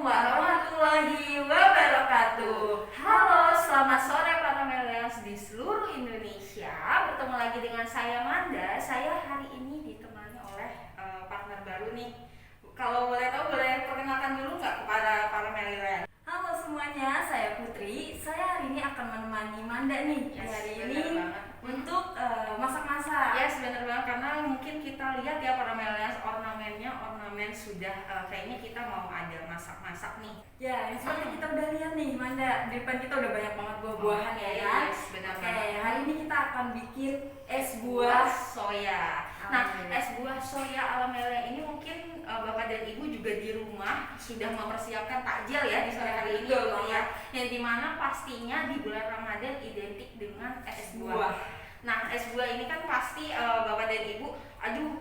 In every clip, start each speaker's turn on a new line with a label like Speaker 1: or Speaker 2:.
Speaker 1: warahmatullahi wabarakatuh. Halo, selamat sore para millennials di seluruh Indonesia. Bertemu lagi dengan saya Manda. Saya hari ini ditemani oleh partner baru nih. Kalau boleh tahu, boleh perkenalkan dulu nggak kepada para millennials?
Speaker 2: Halo semuanya, saya Putri. Saya hari ini akan menemani Manda nih hari ini untuk masak-masak.
Speaker 1: Ya, benar banget, karena mungkin kita lihat ya para millennials, ornamen sudah kayaknya kita mau ada masak-masak nih.
Speaker 2: Ya, yang seperti kita udah lihat nih Manda, di depan kita udah banyak banget buah-buahan ya kan?
Speaker 1: Yes, benar
Speaker 2: Oke,
Speaker 1: banget.
Speaker 2: hari ini kita akan bikin es buah
Speaker 1: soya. Nah, es buah soya ala Mele ini mungkin Bapak dan Ibu juga di rumah sudah mempersiapkan takjil ya di sore hari ini ya. Yang dimana pastinya di bulan Ramadan identik dengan es buah. Nah, es buah ini kan pasti Bapak dan Ibu,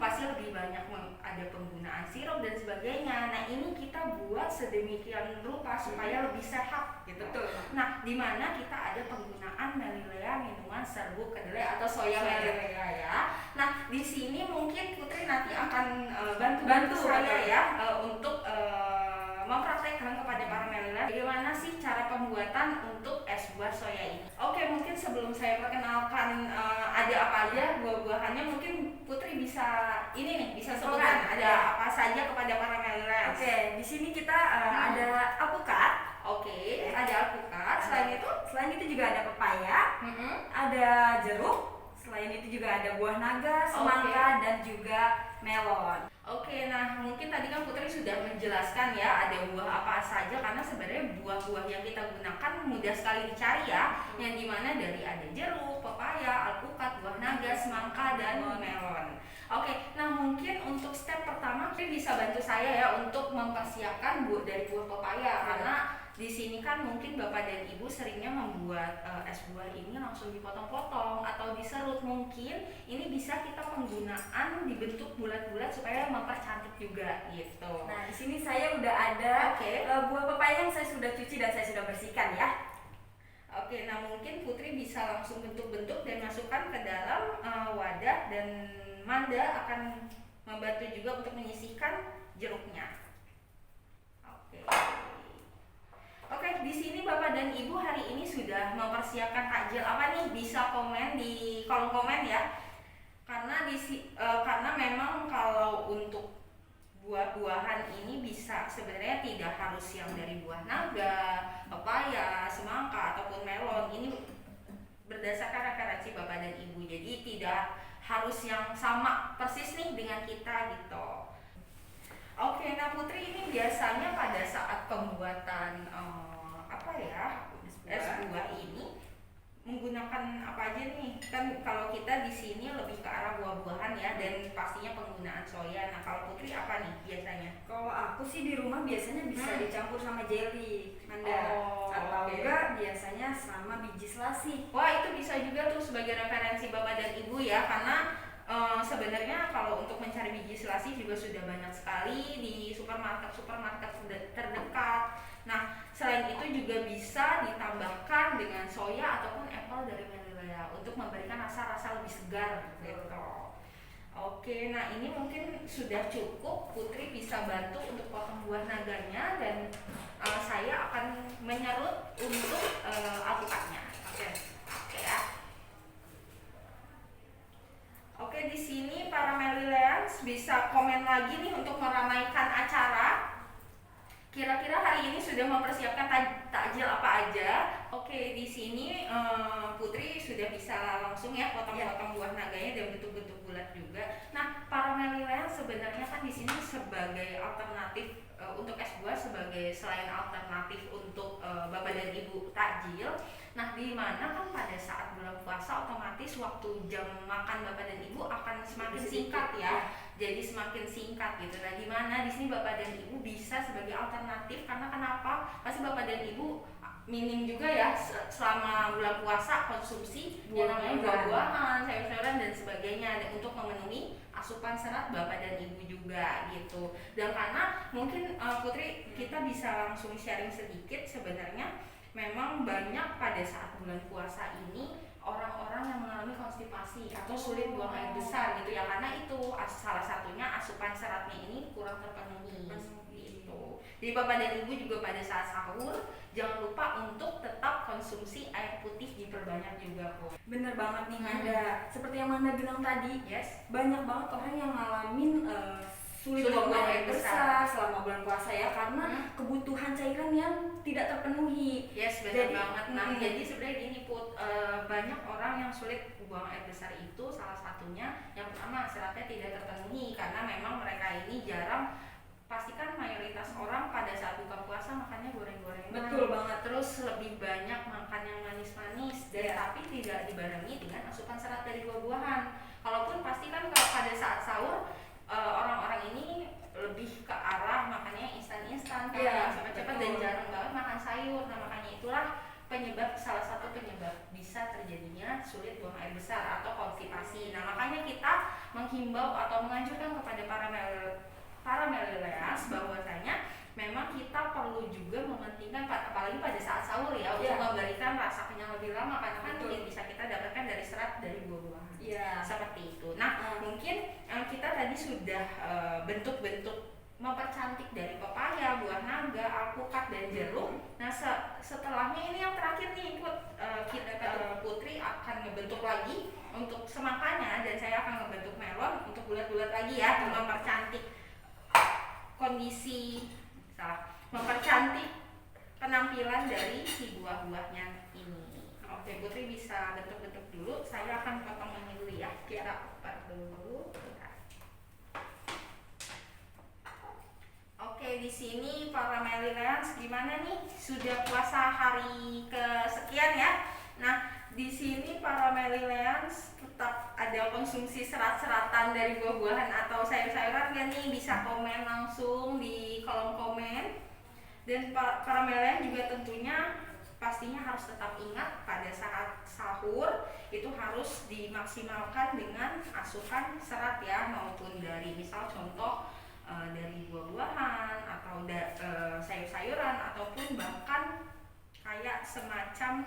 Speaker 1: pasti lebih banyak ada penggunaan sirup dan sebagainya. Nah, ini kita buat sedemikian rupa supaya lebih sehat gitu.
Speaker 2: Betul.
Speaker 1: Nah, di mana kita ada penggunaan melilea minuman serbuk kedelai atau soya melilea ya. Nah, di sini mungkin Putri nanti akan bantu saya ya untuk mempraktekkan kepada para melilea bagaimana sih cara pembuatan untuk es buah soya ini. Oke, mungkin sebelum saya perkenalkan ada apa aja buah-buahannya, mungkin Putri bisa bisa sebutkan ada apa saja kepada para melilea.
Speaker 2: Oke, di sini kita ada alpukat.
Speaker 1: Oke, ada alpukat.
Speaker 2: Selain itu juga ada pepaya, ada jeruk. Selain itu juga ada buah naga, semangka, dan juga melon.
Speaker 1: Oke, nah mungkin tadi kan Putri sudah menjelaskan ya ada buah apa saja, karena sebenarnya buah-buah yang kita gunakan mudah sekali dicari ya, yang dimana dari ada jeruk, pepaya, alpukat, buah naga, semangka, dan melon. Oke, nah mungkin untuk step pertama Putri bisa bantu saya ya untuk mempersiapkan dari buah pepaya, karena di sini kan mungkin Bapak dan Ibu seringnya membuat es buah ini langsung dipotong-potong atau diserut. Mungkin ini bisa kita penggunaan dibentuk bulat-bulat supaya mempercantik juga gitu.
Speaker 2: Nah, di sini saya udah ada buah pepaya yang saya sudah cuci dan saya sudah bersihkan ya.
Speaker 1: Oke, nah mungkin Putri bisa langsung bentuk-bentuk dan masukkan ke dalam wadah, dan Manda akan membantu juga untuk menyisihkan jeruknya. Oke, di sini Bapak dan Ibu hari ini sudah mempersiapkan takjil apa nih? Bisa komen di kolom komen ya. Karena memang kalau untuk buah-buahan ini bisa sebenarnya tidak harus yang dari buah naga, pepaya, semangka ataupun melon. Ini berdasarkan referensi Bapak dan Ibu. Jadi tidak harus yang sama persis nih dengan kita gitu. Oke, nah Putri, ini biasanya pada saat pembuatan es buah ini menggunakan apa aja nih? Kan kalau kita di sini lebih ke arah buah-buahan ya, dan pastinya penggunaan soya. Nah, kalau Putri apa nih biasanya?
Speaker 2: Kalau aku sih di rumah biasanya bisa dicampur sama jelly, Manda. Atau enggak biasanya sama biji selasi.
Speaker 1: Wah, itu bisa juga tuh sebagai referensi Bapak dan Ibu ya, karena sebenarnya kalau untuk mencari biji selasi juga sudah banyak sekali di supermarket terdekat. Nah, selain itu juga bisa ditambahkan dengan soya ataupun apple dari melilea untuk memberikan rasa-rasa lebih segar gitu. Oke, nah ini mungkin sudah cukup. Putri bisa bantu untuk potong buah naganya, dan saya akan menyerut untuk alpukatnya. Oke ya. Oke, di sini para melileans bisa komen lagi nih untuk meramaikan acara. Kira-kira hari ini sudah mempersiapkan takjil apa aja? Oke, di sini Putri sudah bisa langsung ya potong-potong buah naganya dan bentuk-bentuk bulat juga. Nah, para melileans sebenarnya kan di sini sebagai alternatif untuk es buah, selain alternatif untuk Bapak dan Ibu takjil. Nah, di mana kan pada saat bulan puasa otomatis waktu jam makan Bapak dan Ibu akan semakin singkat ya. Jadi semakin singkat gitu. Nah, di mana di sini Bapak dan Ibu bisa sebagai alternatif, karena kenapa? Pasti Bapak dan Ibu minim juga ya selama bulan puasa konsumsi yang namanya buah-buahan, sayur-sayuran dan sebagainya, untuk memenuhi asupan serat Bapak dan Ibu juga gitu. Dan karena mungkin Putri, kita bisa langsung sharing sedikit, sebenarnya memang banyak pada saat bulan puasa ini orang-orang yang mengalami konstipasi atau sulit buang air besar gitu ya, karena itu salah satunya asupan seratnya ini kurang terpenuhi gitu. Jadi Bapak dan Ibu juga pada saat sahur jangan lupa untuk tetap konsumsi air putih diperbanyak juga kok.
Speaker 2: Bener banget nih Manda. Seperti yang Manda bilang tadi,
Speaker 1: Yes.
Speaker 2: banyak banget orang yang ngalamin sulit
Speaker 1: Sulit
Speaker 2: buang
Speaker 1: buang
Speaker 2: air
Speaker 1: air
Speaker 2: besar selama bulan puasa ya, karena kebutuhan cairan yang tidak terpenuhi.
Speaker 1: Yes, benar banget. Nah,
Speaker 2: mm.
Speaker 1: jadi sebenarnya gini Put, banyak orang yang sulit buang air besar itu salah satunya yang pertama seratnya tidak terpenuhi karena memang mereka ini jarang, pastikan mayoritas orang pada saat buka puasa makannya goreng-gorengan.
Speaker 2: Betul banget.
Speaker 1: Terus lebih banyak makan yang manis-manis dan tapi tidak dibarengi dengan asupan serat dari buah-buahan. Kalaupun pastikan kalau pada saat sahur orang-orang ini lebih ke arah makannya instan-instan karena cepat-cepat dan jarang banget makan sayur. Nah, makanya itulah salah satu penyebab bisa terjadinya sulit buang air besar atau konstipasi. Nah, makanya kita menghimbau atau menganjurkan kepada para millennials bahwasanya memang kita perlu juga mementingkan apalagi pada saat sahur ya untuk memberikan rasa kenyang lebih lama karena kan yang bisa kita dapatkan dari serat dari buah-buahan. Seperti itu. Nah, mungkin kita tadi sudah bentuk-bentuk mempercantik dari pepaya, buah naga, alpukat dan jeruk. Nah, setelahnya ini yang terakhir nih Putri akan ngebentuk lagi untuk semangkanya dan saya akan ngebentuk melon untuk bulat-bulat lagi ya, mempercantik mempercantik penampilan dari si buah-buahnya ini. Oke, Putri bisa bentuk-bentuk dulu. Saya akan potong ini dulu ya. Kita oper dulu. Oke, di sini para millennials gimana nih? Sudah puasa hari kesekian ya. Nah, di sini para millennials tetap ada konsumsi serat-seratan dari buah-buahan atau sayur-sayuran nggak nih? Bisa komen langsung di kolom komen. Dan para millennials juga tentunya pastinya harus tetap ingat pada saat sahur itu harus dimaksimalkan dengan asupan serat ya, maupun dari misal contoh dari buah-buahan atau sayur-sayuran ataupun bahkan kayak semacam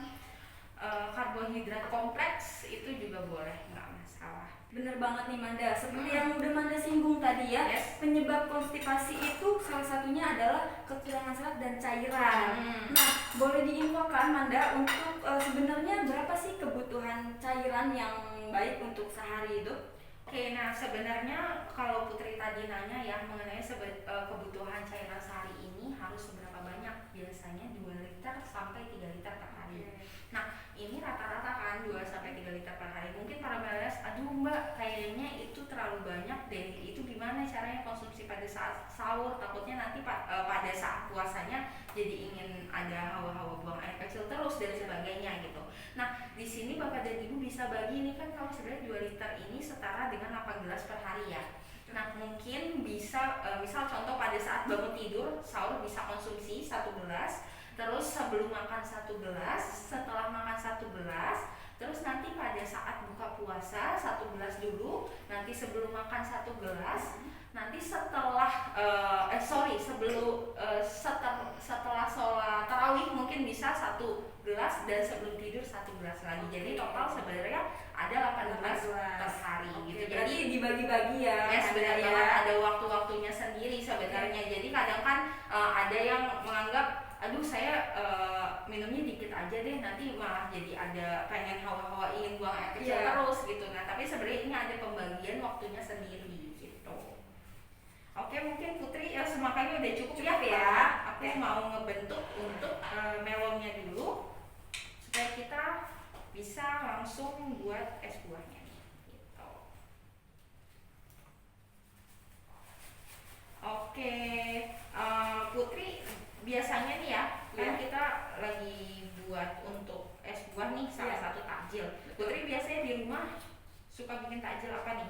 Speaker 1: karbohidrat kompleks itu juga boleh, nggak masalah.
Speaker 2: Bener banget nih Manda, seperti yang udah Manda singgung tadi ya, penyebab konstipasi itu salah satunya adalah kekurangan serat dan cairan. Nah, boleh diinfokan Manda untuk sebenarnya berapa sih kebutuhan cairan yang baik untuk sehari itu?
Speaker 1: Oke, nah sebenarnya kalau Putri tadi nanya ya mengenai kebutuhan cairan sehari ini harus seberapa banyak, biasanya 2 liter sampai 3 liter per hari. Nah, ini rata-rata kan 2 sampai 3 liter per hari. Mungkin para millennials, aduh Mbak, kayaknya itu terlalu banyak deh. Itu gimana caranya konsumsi pada saat sahur? Takutnya nanti pada saat puasanya jadi ingin ada hawa-hawa buang air kecil terus dan sebagainya gitu. Nah, di sini Bapak dan Ibu bisa bagi ini kan kalau sebenarnya 2 liter ini setara dengan 8 gelas per hari ya. Nah, mungkin bisa misal contoh pada saat bangun tidur, sahur bisa konsumsi 1 gelas. Terus sebelum makan 1 gelas, setelah makan 1 gelas, terus nanti pada saat buka puasa 1 gelas dulu, nanti sebelum makan 1 gelas, nanti setelah setelah sholat tarawih mungkin bisa 1 gelas dan sebelum tidur 1 gelas lagi. Jadi total sebenarnya ada 8 gelas per hari gitu.
Speaker 2: Jadi dibagi-bagi ya.
Speaker 1: Sebenarnya ada waktu-waktunya sendiri sebenarnya. Jadi kadang kan ada yang menganggap aduh saya minumnya dikit aja deh, nanti malah jadi ada pengen hawa-hawa ingin buang air kecil terus gitu. Nah, tapi sebenarnya ini ada pembagian waktunya sendiri gitu. Oke, mungkin Putri semangkanya udah cukup ya. Aku mau ngebentuk untuk melonnya dulu supaya kita bisa langsung buat es buahnya gitu. Oke, Putri biasanya nih ya, kan kita lagi buat untuk es buah nih salah satu takjil. Putri biasanya di rumah suka bikin takjil apa nih?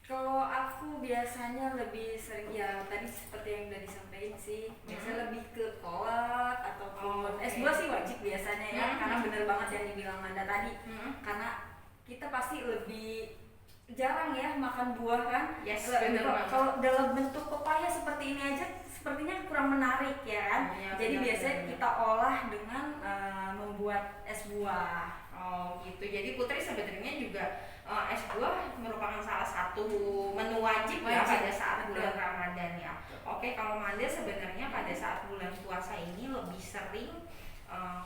Speaker 2: Kalau aku biasanya lebih sering ya tadi seperti yang udah disampaikan sih, biasanya lebih ke kolak ataupun es buah sih wajib biasanya ya, karena bener banget yang dibilang Manda tadi, karena kita pasti lebih jarang ya makan buah kan. Kalau dalam bentuk pepaya seperti ini aja sepertinya kurang menarik ya kan. Jadi biasanya kita olah dengan membuat es buah.
Speaker 1: Oh gitu. Jadi Putri sebenarnya juga es buah merupakan salah satu menu wajib ya pada saat bulan Ramadan ya. Oke, kalau Manda sebenarnya pada saat bulan puasa ini lebih sering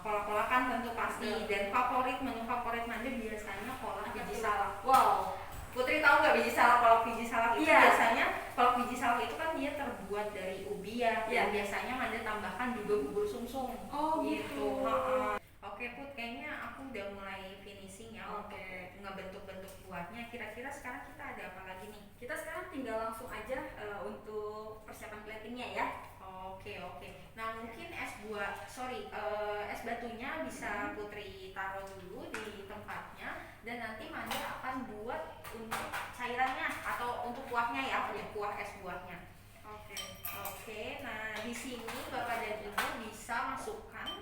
Speaker 1: kolak-kolakan tentu pasti. Dan menu favorit Manda biasanya kolak biji salak.
Speaker 2: Wow.
Speaker 1: Putri tahu nggak biji salak? Kolak biji salak itu
Speaker 2: Iya.
Speaker 1: biasanya kolak biji salak itu kan dia terbuat dari ubi ya. Dan biasanya Manda tambahkan juga bubur sumsum.
Speaker 2: Oh gitu.
Speaker 1: Oke Put, kayaknya aku udah mulai finishing ya untuk ngebentuk-bentuk buahnya. Kira-kira sekarang kita ada apa lagi nih?
Speaker 2: Kita sekarang tinggal langsung aja untuk persiapan platingnya ya.
Speaker 1: Oke. Nah mungkin es batunya bisa Putri taruh dulu di tempatnya dan nanti Manda akan buat untuk cairannya atau untuk kuahnya ya, untuk kuah es buahnya. Oke. Nah di sini Bapak dan Ibu bisa masukkan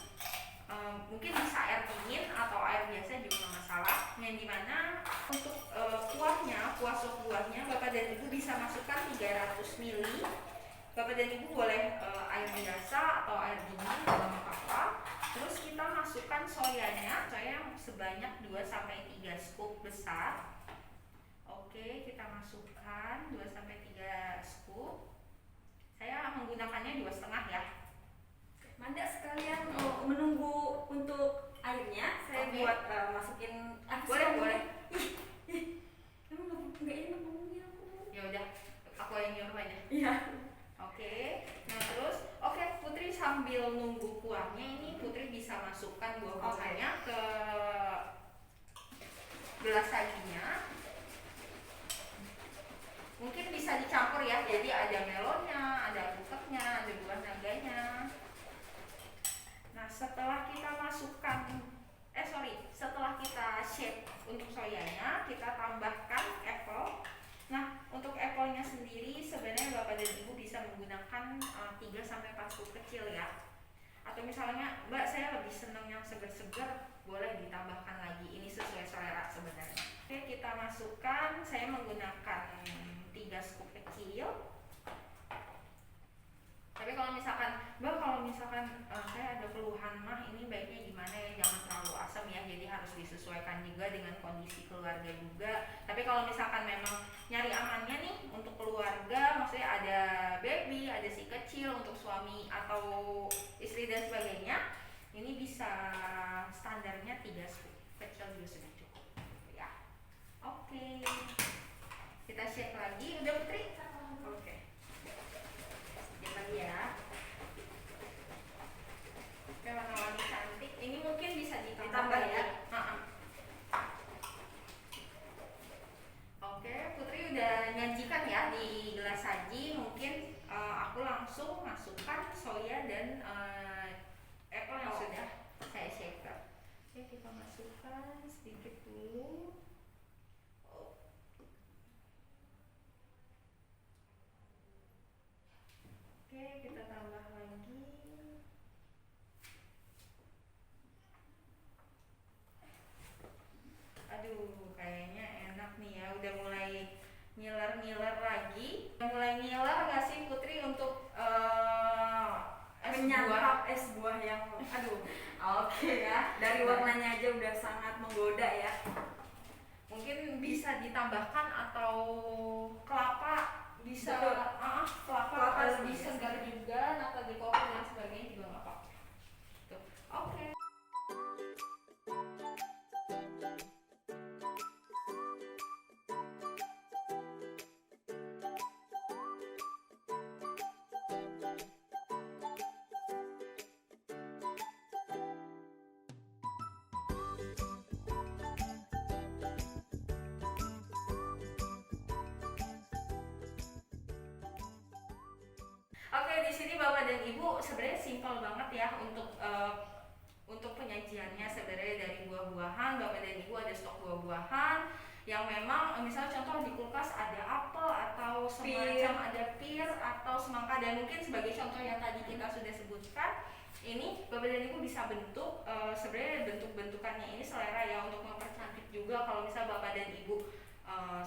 Speaker 1: mungkin bisa air dingin atau air biasa juga nggak masalah. Yang dimana untuk kuah sop buahnya Bapak dan Ibu bisa masukkan 300 ml. Bapak dan Ibu boleh air biasa atau air dingin, nggak apa-apa. Terus kita masukkan soyanya, soya sebanyak 2-3 scoop besar. Oke, kita masukkan 2-3 scoop. Saya menggunakannya 2,5 ya.
Speaker 2: Manda sekalian menunggu untuk airnya, saya buat masukin.
Speaker 1: Boleh.
Speaker 2: Emang nggak enak ngomongnya aku.
Speaker 1: Ya udah, aku yang nyuruh aja.
Speaker 2: Iya.
Speaker 1: Oke. Nah terus, Putri sambil nunggu kuahnya ini Putri bisa masukkan buah-buahannya ke gelas sajinya. Mungkin bisa dicampur ya, jadi ada melonnya, ada alpukatnya, ada buah naganya. Nah setelah kita shake untuk soyanya, kita tambahkan apple. Nah untuk apple-nya sendiri sebenarnya Bapak dan Ibu bisa menggunakan 3-4 scoop kecil ya. Atau misalnya Mbak saya lebih senang yang segar-segar, boleh ditambahkan lagi, ini sesuai selera sebenarnya. Oke, kita masukkan, saya menggunakan 3 scoop kecil. Tapi kalau misalkan saya ada keluhan mah, ini baiknya gimana ya, jangan terlalu asam ya, jadi harus disesuaikan juga dengan kondisi keluarga juga. Tapi kalau misalkan memang nyari amannya nih untuk keluarga, maksudnya ada baby, ada si kecil, untuk suami atau istri dan sebagainya, ini bisa standarnya 3 scoop kecil juga sudah cukup ya. Oke, kita shake lagi. Udah Putri? Oke. Lagi ya. Oke, warna-warni cantik. Ini mungkin bisa ditambah ya. Oke, Putri udah nyajikan ya di gelas saji. Mungkin aku langsung masukkan soya dan apple yang sudah saya shaker. Oke, kita masukkan sedikit dulu. Oke, kita tambah lagi. Aduh, kayaknya enak nih ya. Udah mulai ngiler-ngiler lagi. Udah mulai ngiler gak sih Putri untuk
Speaker 2: menyantap es buah yang oke ya. Dari warnanya aja udah sangat menggoda ya.
Speaker 1: Mungkin bisa ditambahkan atau kelapa. Bisa kelapa lebih segar juga, nata de coco dan sebagainya juga nggak apa-apa. Oke. Oke, di sini Bapak dan Ibu sebenarnya simpel banget ya untuk penyajiannya. Sebenarnya dari buah-buahan, Bapak dan Ibu ada stok buah-buahan yang memang misalnya contoh di kulkas ada apel atau semacam ada pir atau semangka, dan mungkin sebagai contoh yang tadi kita sudah sebutkan, ini Bapak dan Ibu bisa bentuk sebenarnya bentuk-bentukannya ini selera ya, untuk mempercantik juga. Kalau misal Bapak dan Ibu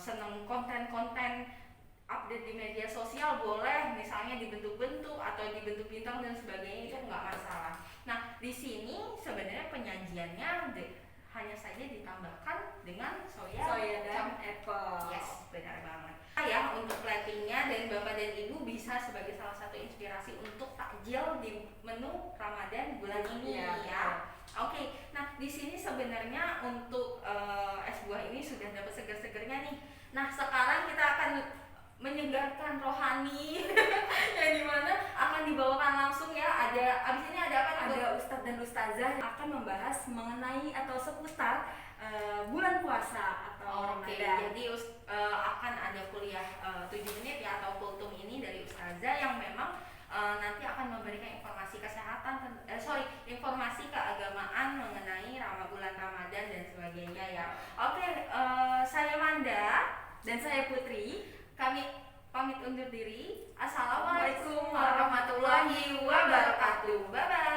Speaker 1: seneng konten-konten update di media sosial, boleh misalnya dibentuk-bentuk atau dibentuk bintang dan sebagainya, itu nggak masalah. Nah di sini sebenarnya penyajiannya hanya saja ditambahkan dengan soya
Speaker 2: dan apple.
Speaker 1: Yes, benar banget. ya untuk platingnya, dan Bapak dan Ibu bisa sebagai salah satu inspirasi untuk takjil di menu Ramadan bulan ini ya. Oke, nah di sini sebenarnya untuk es buah ini sudah dapat seger-segernya nih. Nah sekarang kita akan menyegarkan rohani yang dimana akan dibawakan langsung ya. Abis ini ada apa nih?
Speaker 2: Ada Ustadz dan Ustazah yang akan membahas mengenai atau seputar bulan puasa atau
Speaker 1: Oke,
Speaker 2: Ramadan.
Speaker 1: jadi akan ada kuliah 7 menit ya atau kultum ini dari Ustazah yang memang nanti akan memberikan informasi kesehatan, informasi keagamaan mengenai bulan Ramadan dan sebagainya ya. Oke, saya Manda
Speaker 2: Dan saya Putri.
Speaker 1: kami pamit undur diri. Assalamualaikum warahmatullahi wabarakatuh. Bye bye.